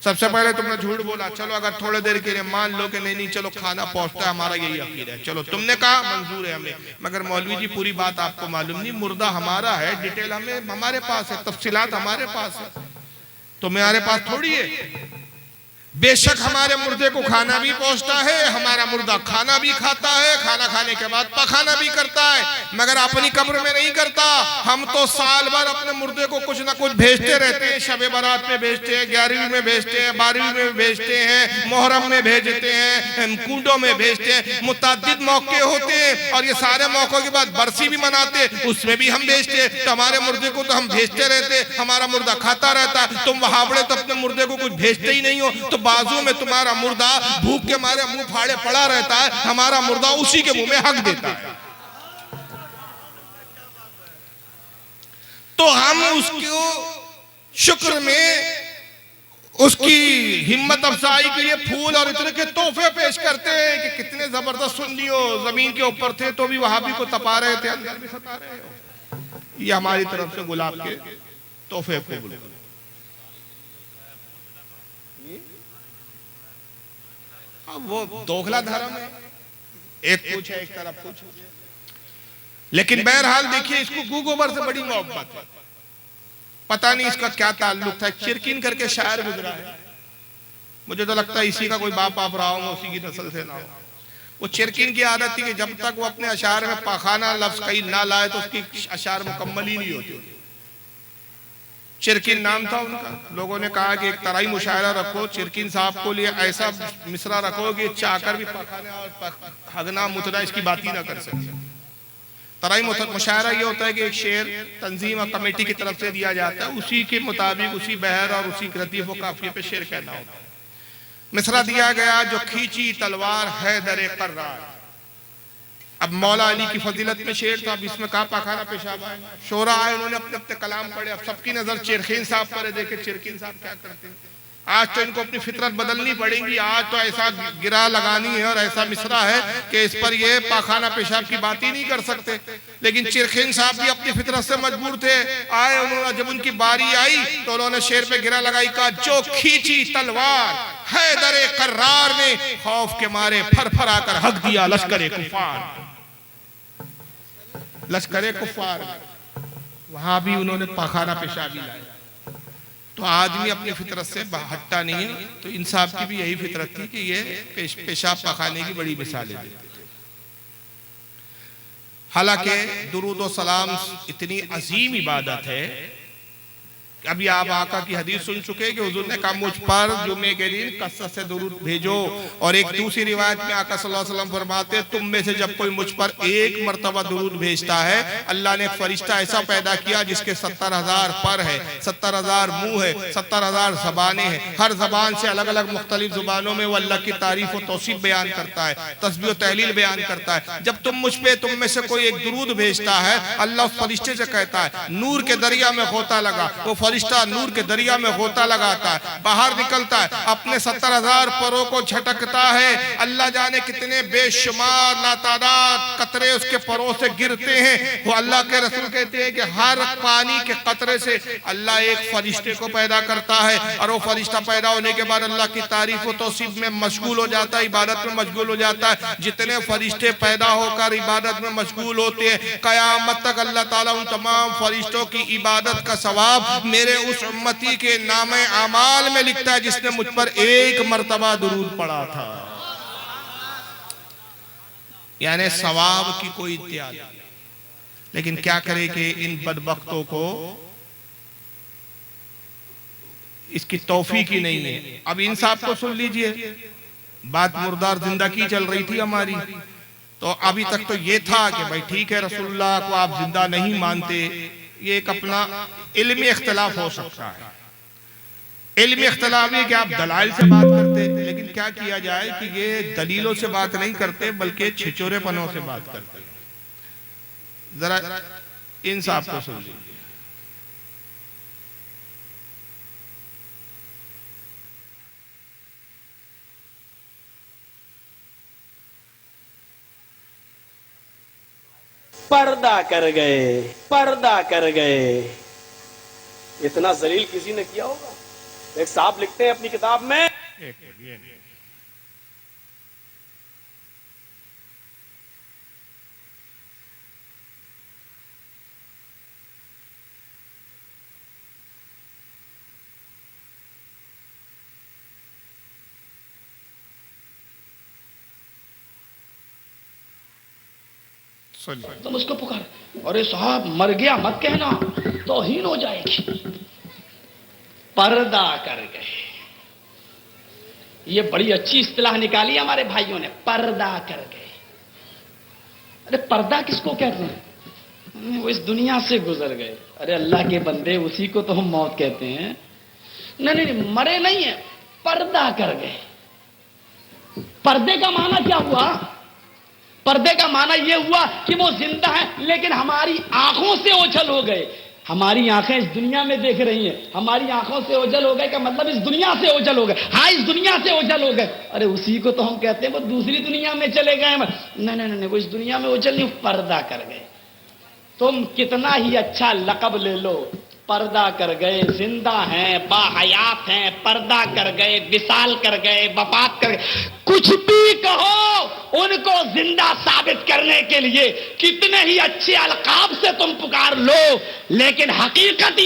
सबसे पहले तुमने झूठ बोला। चलो अगर थोड़ी देर के लिए मान लो कि नहीं चलो खाना पहुंचता है, हमारा यही अकीदा है, चलो तुमने कहा मंजूर है हमें, मगर मौलवी जी पूरी बात आपको मालूम नहीं, मुर्दा हमारा है, डिटेल हमें हमारे पास है, तफसीलात हमारे पास है, तुम्हारे पास थोड़ी है। बेशक हमारे मुर्दे को खाना भी पहुंचता है, हमारा मुर्दा खाना भी खाता है, खाना खाने के बाद पखाना भी करता है, मगर अपनी कब्र में नहीं करता। हम तो साल भर अपने मुर्दे को कुछ ना कुछ भेजते रहते हैं। शब बारात में भेजते हैं, 11वीं में भेजते हैं, 12वीं में भेजते हैं, मुहर्रम में भेजते हैं, कूडों में भेजते हैं, मुतअद्दिद मौके होते हैं और ये सारे मौकों के बाद बरसी भी मनाते, उसमें भी हम भेजते हैं। तो हमारे मुर्दे को तो हम भेजते रहते, हमारा मुर्दा खाता रहता। तुम वहाबड़े तो अपने मुर्दे को कुछ भेजते ही नहीं हो, तो बाजू में तुम्हारा मुर्दा भूख के मारे मुंह फाड़े पड़ा रहता है, हमारा मुर्दा उसी के मुंह में हक देता है। तो हम उसको शुक्र में उसकी हिम्मत अफजाई के लिए फूल और इतने के तोहफे पेश करते हैं कि कितने जबरदस्त सुन्नी हो, जमीन के ऊपर थे तो भी वहाबी को तपा रहे थे, अंदर भी सता रहे हो। ये हमारी तरफ से गुलाब के तोहफे कबूल। वो दोगला धर्म है, एक कुछ है एक तरफ कुछ। लेकिन बहरहाल देखिए, इसको गू गोबर से बड़ी मोहब्बत है। पता नहीं इसका क्या ताल्लुक था, चिरकिन करके शायर गुजरा है, मुझे तो लगता है इसी का कोई बाप आप रहा होगा, उसी की नस्ल से ना हो। वो चिरकिन की आदत थी कि जब तक वो अपने अशार में पाखाना लफ्ज कहीं ना लाए तो उसकी अशार मुकम्मल ही नहीं होती। चिरकिन नाम था उनका। लोगों ने कहा कि एक तराई मुशायरा रखो, चिरकिन साहब को लिए ऐसा मिसरा रखो कि चाकर भी पखाना और हगना मुतना इसकी बात ही ना कर सके। तराई मुशायरा ये होता है कि एक शेर तंजीम और कमेटी की तरफ से दिया जाता है, उसी के मुताबिक उसी बहर और उसी रतीफ व काफिये पे शेर कहना होता है। मिसरा दिया गया, जो खींची तलवार है दरे कर्रार। अब मौला अली की फजीलत में शेर था, अब इसमें कहा पाखाना पेशाब आए, शोरा आए, उन्होंने अपने अपने कलाम पढ़े। अब सबकी नजर चिरखीन साहब पर, देखे चिरखीन साहब क्या करते हैं। आज तो इनको अपनी फितरत बदलनी पड़ेगी, आज तो ऐसा गिरा लगानी है और ऐसा मिसरा है कि इस पर ये पाखाना पेशाब की बात ही नहीं कर सकते। लेकिन चिरखीन साहब भी अपनी फितरत से मजबूर थे, आए, उन्होंने जब उनकी बारी आई तो उन्होंने शेर पे गिरा लगाई, कहा जो खींची तलवार हैदर कर्रार ने खौफ के मारे फरफरा कर हक दिया लश्कर कुफार। लश्कर कुफार, वहां भी उन्होंने पाखाना पेशाबी लाया। तो आदमी अपनी फितरत से हटता नहीं है, तो इन साहब की भी यही फितरत थी कि ये पेशाब पखाने की बड़ी मिसालें देते थे। हालांकि दुरूद और सलाम इतनी अजीम इबादत है, अभी आप आका की हदीस सुन चुके कि हुजूर ने कहा मुझ पर जुमे के दिन कसरत से दुरूद भेजो, और एक दूसरी रिवायत में आका सल्लल्लाहु अलैहि वसल्लम फरमाते तुम में से जब कोई मुझ पर एक मर्तबा दुरूद भेजता है, अल्लाह ने एक फरिश्ता ऐसा पैदा किया जिसके 70,000 पर है, 70,000 मुंह है, 70,000 ज़बानें हैं, हर जबान से अलग अलग मुख्तलिफ जुबानों में वो अल्लाह की तारीफ और तौसीफ बयान करता है, तस्बीह और तहलील बयान करता है। जब तुम मुझ पे तुम में से कोई एक दुरूद भेजता है, अल्लाह उस फरिश्ते से कहता है नूर के दरिया में गोता लगा, वो फरिश्ता नूर के दरिया में गोता लगाता है, बाहर निकलता है, अपने 70,000 परों को झटकता है, अल्लाह जाने कितने बेशुमार लातादाद कतरे उसके परों से गिरते हैं। वो अल्लाह के रसूल कहते हैं कि हर पानी के कतरे से अल्लाह एक फरिश्ते को पैदा करता है, और वो फरिश्ता पैदा होने के बाद अल्लाह की तारीफ और तौसीफ में मशगूल हो जाता है, इबादत में मशगूल हो जाता है। जितने फरिश्ते पैदा होकर इबादत में मशगूल होते हैं, कयामत तक अल्लाह ताला उन तमाम फरिश्तों की इबादत का सवाब मेरे उस उम्मती के नामे आमाल में लिखता है जिसने मुझ पर एक मर्तबा दुरूद पढ़ा था। यानी सवाब की कोई इत्याद। लेकिन क्या करे कि इन बदबख्तों को इसकी तौफीक ही नहीं है। अब इन साहब को सुन लीजिए, बात मुर्दार जिंदगी चल रही थी हमारी, तो अभी तक तो ये था कि भाई ठीक है रसूलुल्लाह को आप जिंदा नहीं मानते, ये एक अपना इल्मी इख्तिलाफ हो सकता है। इल्मी इख्तिलाफ है कि आप दलाइल से बात करते, लेकिन क्या किया जाए कि ये दलीलों से बात नहीं करते बल्कि छिछोरेपनों से बात करते। जरा इन साहब को सुन लीजिए। पर्दा कर गए, पर्दा कर गए। इतना जलील किसी ने किया होगा? एक साहब लिखते हैं अपनी किताब में, तुम उसको पुकार, अरे साहब मर गया मत कहना, तौहीन हो जाएगी। पर्दा कर गए, ये बड़ी अच्छी इस्तिलाह निकाली हमारे भाइयों ने, पर्दा कर गए। अरे पर्दा किसको कहते हैं? वो इस दुनिया से गुजर गए। अरे अल्लाह के बंदे, उसी को तो हम मौत कहते हैं। नहीं नहीं, मरे नहीं है, पर्दा कर गए। पर्दे का माना क्या हुआ? पर्दे का माना यह हुआ कि वो जिंदा है लेकिन हमारी आंखों से ओझल हो गए। हमारी आंखें इस दुनिया में देख रही हैं, हमारी आंखों से ओझल हो गए का मतलब इस दुनिया से ओझल हो गए। हाँ, इस दुनिया से ओझल हो गए। अरे उसी को तो हम कहते हैं वो दूसरी दुनिया में चले गए। नहीं नहीं नहीं, वो इस दुनिया में ओझल नहीं, पर्दा कर गए। तुम कितना ही अच्छा लक़ब ले लो, पर्दा कर गए। जिंदा हैं, बाहयात हैं, पर्दा कर गए, विसाल कर गए, वफात कर गए, कुछ भी कहो, उनको जिंदा साबित करने के लिए कितने ही अच्छे अलकाब से तुम पुकार लो, लेकिन हकीकत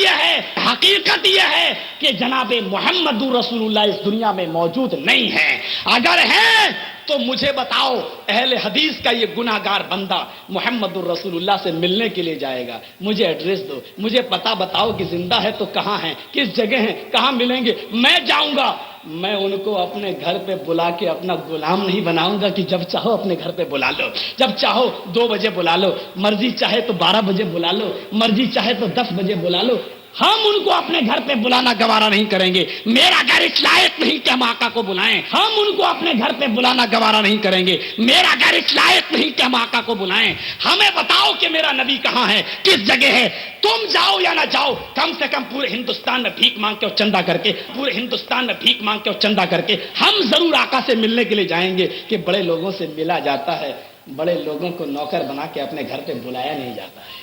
यह है कि जनाबे मोहम्मदुर रसूलुल्लाह इस दुनिया में मौजूद नहीं है। अगर है तो मुझे बताओ, अहले हदीस का ये गुनाहगार बंदा मोहम्मदुर रसूलुल्लाह से मिलने के लिए जाएगा, मुझे एड्रेस दो, मुझे पता बताओ कि जिंदा है तो कहाँ है, किस जगह है, कहाँ मिलेंगे, मैं जाऊंगा। मैं उनको अपने घर पे बुला के अपना गुलाम नहीं बनाऊंगा कि जब चाहो अपने घर पे बुला लो, जब चाहो 2 बजे बुला लो, मर्जी चाहे तो 12 बजे बुला लो, मर्जी चाहे तो 10 बजे बुला लो। हम उनको अपने घर पे बुलाना गवारा नहीं करेंगे। मेरा घर इस लायक नहीं कि हम आका को बुलाएं। हम उनको अपने घर पे बुलाना गवारा नहीं करेंगे। मेरा घर इस लायक नहीं कि हम आका को बुलाएं। हमें बताओ कि मेरा नबी कहाँ है, किस जगह है। तुम जाओ या ना जाओ, कम से कम पूरे हिंदुस्तान में भीख मांग के और चंदा करके, पूरे हिंदुस्तान में भीख मांग के और चंदा करके हम जरूर आका से मिलने के लिए जाएंगे। कि बड़े लोगों से मिला जाता है, बड़े लोगों को नौकर बना के अपने घर पे बुलाया नहीं जाता है।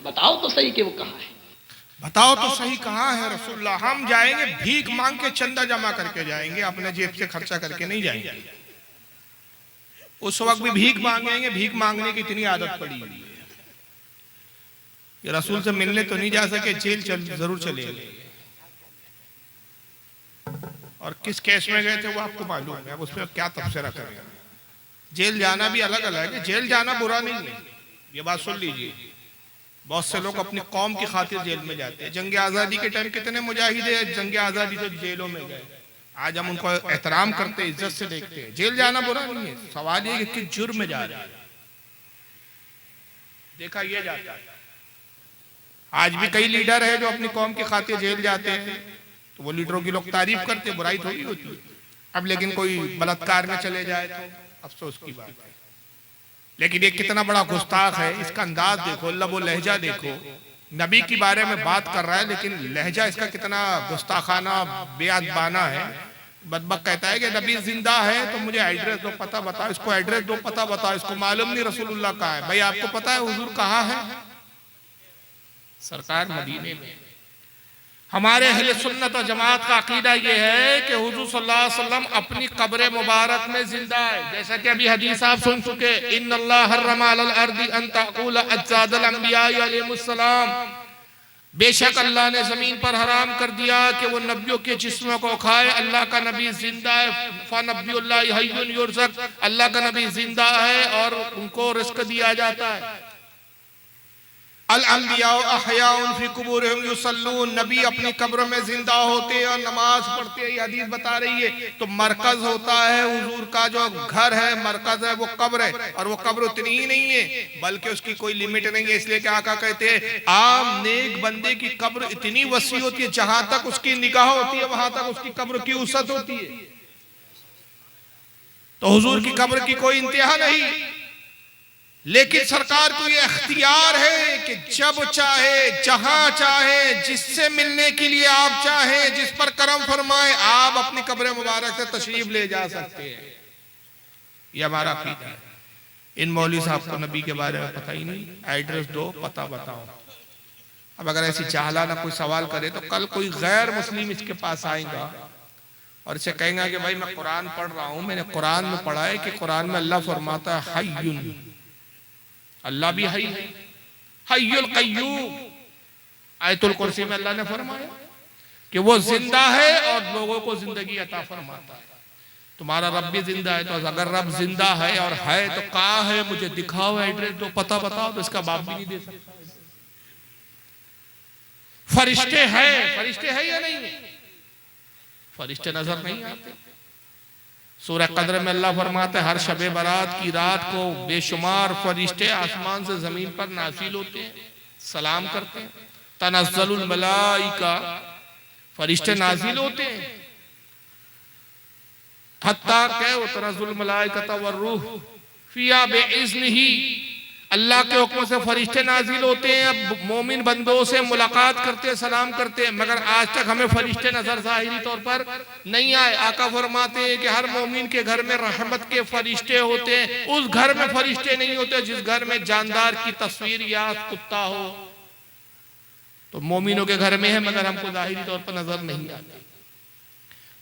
बताओ तो सही कि वो कहाँ है, बताओ तो सही कहाँ है रसूलुल्लाह। हम जाएंगे भीख मांग के, चंदा जमा करके जाएंगे, अपने जेब से खर्चा करके नहीं जाएंगे। उस वक्त भी भीख मांगेंगे, भीख मांगने की इतनी आदत पड़ी हुई है। ये रसूल से मिलने तो नहीं जा सके, जेल जरूर चले गए। और किस केस में गए थे वो आपको मालूम है, अब उस पर क्या तबसरा करेंगे। जेल जाना भी अलग अलग है, जेल जाना बुरा नहीं है, ये बात सुन लीजिए। बहुत से लोग अपनी कौम की खातिर जेल में जाते हैं। जंग आज़ादी के टाइम कितने मुजाहिदे जंग आज़ादी से जेलों में गए, आज हम उनको एहतराम करते हैं, इज्जत से देखते हैं। जेल जाना बुरा नहीं है, सवाल ये कि किस जुर्म में जा रहे हैं, देखा ये जाता है। आज भी कई लीडर है जो अपनी कौम की खातिर जेल जाते हैं, तो वो लीडरों की लोग तारीफ करते हैं, बुराई थोड़ी होती है। अब लेकिन कोई बलात्कार में चले जाए तो अफसोस की बात है। लेकिन ये कितना बड़ा गुस्ताख है, इसका अंदाज देखो, लब व लहजा देखो। नबी के बारे में बात कर रहा है लेकिन लहजा इसका कितना गुस्ताखाना बेअदबाना है। बदबक कहता है कि नबी जिंदा है तो मुझे एड्रेस दो, पता बताओ, इसको एड्रेस दो, पता बताओ, इसको मालूम नहीं रसूलुल्लाह कहाँ है। भाई आपको पता है हुजूर कहाँ है? सरकार मदीने में। हमारे अहले सुन्नत और जमात का अकीदा ये है कि हुजूर सल्लल्लाहु अलैहि वसल्लम अपनी कब्र मुबारक में जिंदा है। जैसा कि अभी हदीस आप सुन चुके, इन्नल्लाह हर्रमा अलल अर्दी अन तअकूल अज्जादल अंबिया अलैहिमुस्सलाम, बेशक अल्लाह ने जमीन पर हराम कर दिया कि वो नबियों के जिस्मों को खाए। अल्लाह का नबी जिंदा है, फनबियुल्लाह हय्युन युरज़क़, अल्लाह का नबी जिंदा है और उनको रिस्क दिया जाता है। अल अंबिया अहयाउन फी कुबूरिहिम युसल्लून, नबी अपनी कब्र में जिंदा होते हैं और नमाज पढ़ते हैं, ये हदीस बता रही है। तो मरकज होता है हुजूर का जो घर है, मरकज है वो कब्र है। और वो कब्र उतनी ही नहीं है बल्कि उसकी कोई लिमिट नहीं है, इसलिए कि आका कहते हैं आम नेक बंदे की कब्र इतनी वसी होती है, जहां तक उसकी निगाह होती है वहां तक उसकी कब्र की वसअत होती है। तो हुजूर की कब्र की कोई इंतहा नहीं। लेकिन सरकार को यह अख्तियार है कि जब चाहे, जहां चाहे, जिससे मिलने के लिए आप चाहें, जिस पर करम फरमाए, आप अपनी कब्र मुबारक से तशरीफ ले जा सकते हैं। यह हमारा अकीदा है। इन मौलवी साहब को नबी के बारे में पता ही नहीं, एड्रेस दो, पता बताओ। अब अगर ऐसी चाहलाना कोई सवाल करे तो कल कोई गैर मुस्लिम इसके पास आएगा और इसे कहेगा कि भाई मैं कुरान पढ़ रहा हूं, मैंने कुरान में पढ़ा है कि कुरान में अल्लाह फरमाता है हय्युन, अल्लाह भी हई है, हय्युल कय्यूम। आयतुल कुर्सी में अल्लाह ने फरमाया कि वो जिंदा है और लोगों को जिंदगी अता फरमाता है। तुम्हारा रब भी जिंदा है, तो अगर रब जिंदा है और है तो कहाँ है, मुझे दिखाओ, एड्रेस दो, पता बताओ। तो इसका बाप भी नहीं दे सकता। फरिश्ते हैं, फरिश्ते हैं या नहीं? फरिश्ते नजर नहीं आते। सूरह कद्र में अल्लाह फरमाता है हर शबे बारात की रात को बेशुमार फरिश्ते आसमान से जमीन पर नाज़िल होते हैं, सलाम करते हैं। तनज़्ज़लुल मलाइका, फरिश्ते नाज़िल होते हैं। हत्ता के तनज़्ज़ुल मलाइका वर्रूह फिया बिइज़्निही, अल्लाह के हुक्म से फरिश्ते नाजिल होते हैं। अब मोमिन बंदों से मुलाकात करते हैं, सलाम करते हैं, मगर आज तक हमें फरिश्ते नजर ज़ाहिरी तौर पर नहीं आए। आका फरमाते हैं कि हर मोमिन के घर में रहमत के फरिश्ते होते हैं। उस घर में फरिश्ते नहीं होते जिस घर में जानदार की तस्वीर या कुत्ता हो। तो मोमिनों के घर में है मगर हमको ज़ाहिरी तौर पर नजर नहीं आते।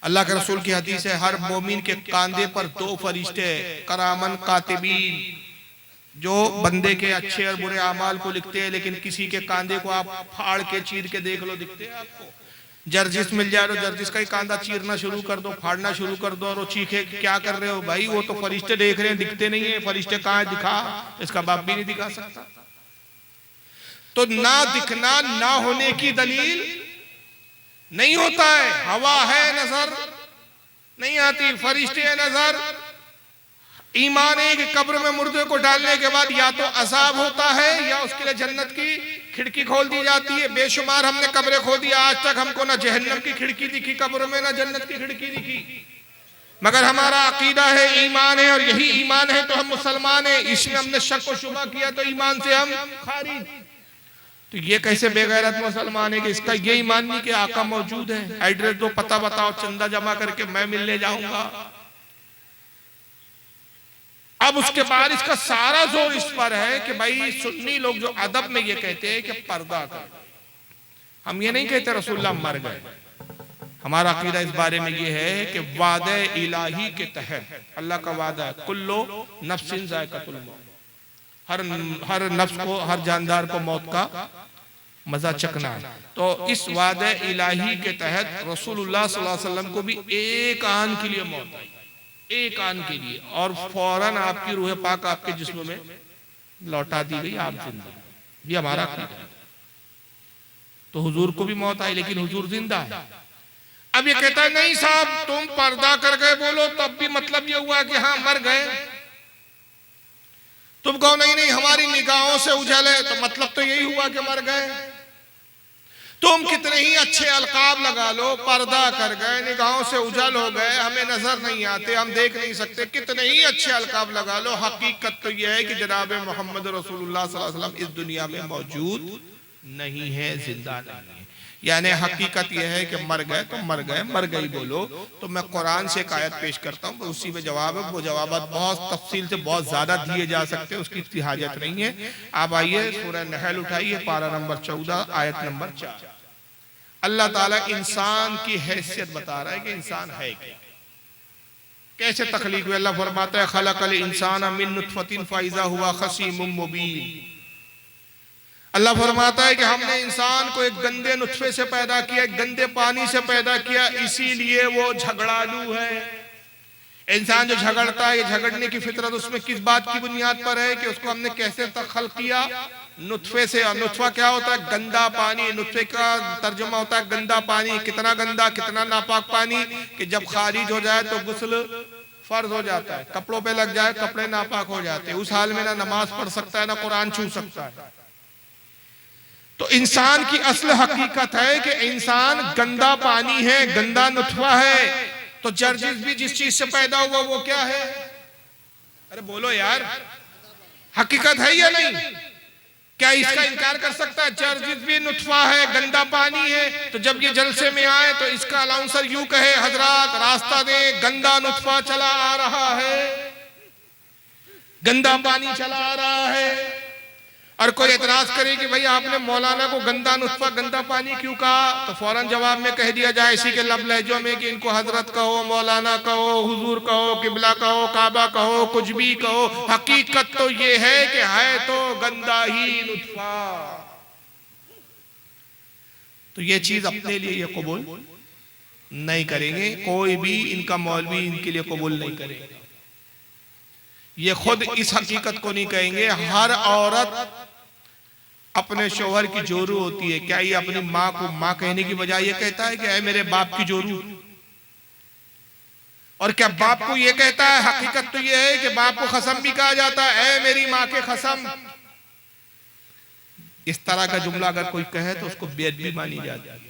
अल्लाह के रसूल की हदीस है हर मोमिन के कांधे पर दो फरिश्ते करामन कातिबीन, जो बंदे के अच्छे और बुरे अमाल को लिखते हैं। लेकिन किसी के कांधे को आप फाड़ के चीर के देख लो, दिखते हैं आपको। जर्जिस मिल जाए तो जर्जिस का ही कांधा चीरना शुरू कर दो, फाड़ना शुरू कर दो और वो चीखे क्या कर रहे हो भाई, वो तो फरिश्ते देख रहे हैं, दिखते नहीं है। फरिश्ते कहाँ है, दिखा, इसका बाप भी नहीं दिखा सकता। तो ना दिखना ना होने की दलील नहीं होता है। हवा है नजर नहीं आती, फरिश्ते है नजर। ईमान है कि कब्र में मुर्दे को डालने के बाद या तो अजाब होता है या उसके लिए जन्नत की खिड़की खोल दी जाती है। बेशुमार हमने कब्रें खोल दी, आज तक हमको ना जहन्नम की खिड़की दिखी कब्र में, ना जन्नत की खिड़की दिखी। मगर हमारा अकीदा है, ईमान है, और यही ईमान है तो हम मुसलमान हैं। इसमें हमने शक और शुबा किया तो ईमान से हम खारिज। तो ये कैसे बेगैरत मुसलमान है कि इसका ये ईमान नहीं कि आका मौजूद है। एड्रेस दो, पता बताओ, चंदा जमा करके मैं मिलने जाऊंगा। अब उसके बाद इसका सारा जोर इस पर है कि भाई सुन्नी लोग जो अदब में ये कहते हैं कि पर्दा कर। हम ये नहीं कहते रसूलुल्लाह मर गए। हमारा अकीदा इस बारे में ये है कि वादे इलाही के तहत अल्लाह का वादा है, कुल्लो नफ्सिन जायकातुल मौत, हर नफ्स को, हर जानदार को मौत का मजा चखना है। तो इस वादे इलाही के तहत रसूलुल्लाह सल्लल्लाहु अलैहि वसल्लम को भी एक आन के लिए मौत आई, एक आन के लिए, और फौरन आपकी रूह पाक आपके जिस्म में लौटा दी गई, आप जिंदा। ये हमारा अकीदा है। तो हुजूर को भी मौत आई लेकिन हुजूर जिंदा है। अब ये कहता है नहीं साहब तुम पर्दा कर गए बोलो, तब भी मतलब ये हुआ कि हाँ मर गए। तुम कहो नहीं नहीं हमारी निगाहों से उजले, तो मतलब तो यही हुआ कि मर गए। तुम कितने ही अच्छे अलकाब लगा लो, पर्दा कर गए, निगाहों से उजल हो गए, हमें नजर नहीं आते, हम देख नहीं सकते, कितने ही अच्छे अलकाब लगा लो, हकीकत तो यह है कि जनाब मोहम्मद रसूलुल्लाह सल्लल्लाहु अलैहि वसल्लम इस दुनिया में मौजूद नहीं है, जिंदा नहीं है। यानी हकीकत यह है कि मर गए तो मर गए, मर गई बोलो। तो मैं कुरान से एक आयत पेश करता हूँ, उसी में जवाब है। वो जवाब बहुत तफसील से बहुत ज्यादा दिए जा सकते हैं, उसकी इतनी हाजत नहीं है। आप आइए सूरह नहल उठाइए, पारा नंबर 14 आयत नंबर 4। अल्लाह ताला इंसान की हैसियत बता रहा है कि इंसान है क्या, कैसे तख्लीक हुई। अल्लाह फरमाता है खलकल इंसान मिन नुतफतिन फइज़ा हुवा खसीमुम मुबीन। अल्लाह फरमाता है कि हमने इंसान को एक गंदे नुतफे से पैदा किया, एक गंदे पानी से पैदा किया, इसीलिए वो झगड़ालू है। इंसान जो झगड़ता है, ये झगड़ने की फितरत उसमें किस बात की बुनियाद पर है कि उसको हमने कैसे खल्क किया, नुतफे से। और नुतफा क्या होता है? गंदा पानी। नुतफे का तर्जुमा होता है गंदा पानी। कितना गंदा, कितना नापाक पानी कि जब खारिज हो जाए तो गुस्ल फर्ज हो जाता है, कपड़ों पे लग जाए कपड़े नापाक हो जाते हैं। उस हाल में ना नमाज पढ़ सकता है ना कुरान छू सकता है। तो इंसान की असल हकीकत है कि इंसान गंदा पानी है, गंदा नुतफा है। तो जर्जिस भी जिस चीज से पैदा हुआ वो क्या है? अरे बोलो यार, हकीकत है या नहीं? क्या इसका इनकार कर सकता है? जर्जिस भी नुतफा है, गंदा पानी है। तो जब ये जलसे में आए तो इसका अलाउंसर यूं कहे हजरात रास्ता दे, गंदा नुतफा चला आ रहा है, गंदा पानी चला आ रहा है। और कोई एतराज करे कि भाई आपने मौलाना को गंदा नुतफा गंदा पानी क्यों कहा, तो फौरन जवाब में कह दिया जाए इसी के लब लहजों में कि इनको हजरत कहो, मौलाना कहो, हुजूर कहो, किबला कहो, काबा कहो, कुछ भी कहो, हकीकत तो ये है कि है तो गंदा ही नुतफा। तो ये चीज अपने लिए ये कबूल नहीं करेंगे, कोई भी इनका मौलवी इनके लिए कबूल नहीं करेगा। ये खुद इस हकीकत को नहीं कहेंगे। हर औरत अपने शौहर की जोरू होती है। क्या ये अपनी माँ को माँ कहने की बजाय ये कहता है कि ऐ मेरे बाप की जोरू? और क्या बाप को ये कहता है? हकीकत तो ये है कि बाप को खसम भी कहा जाता है, ऐ मेरी माँ के खसम। इस तरह का जुमला अगर कोई कहे तो उसको बेअदबी मानी जाती है।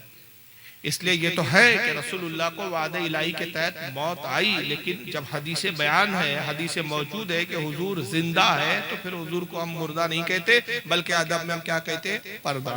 इसलिए ये तो है कि रसूलुल्लाह को वादे इलाही के तहत मौत आई, लेकिन जब हदीसे बयान है, हदीसे मौजूद है कि हुजूर जिंदा है, तो फिर हुजूर को हम मुर्दा नहीं कहते, बल्कि अदब में हम क्या कहते? पर्दा।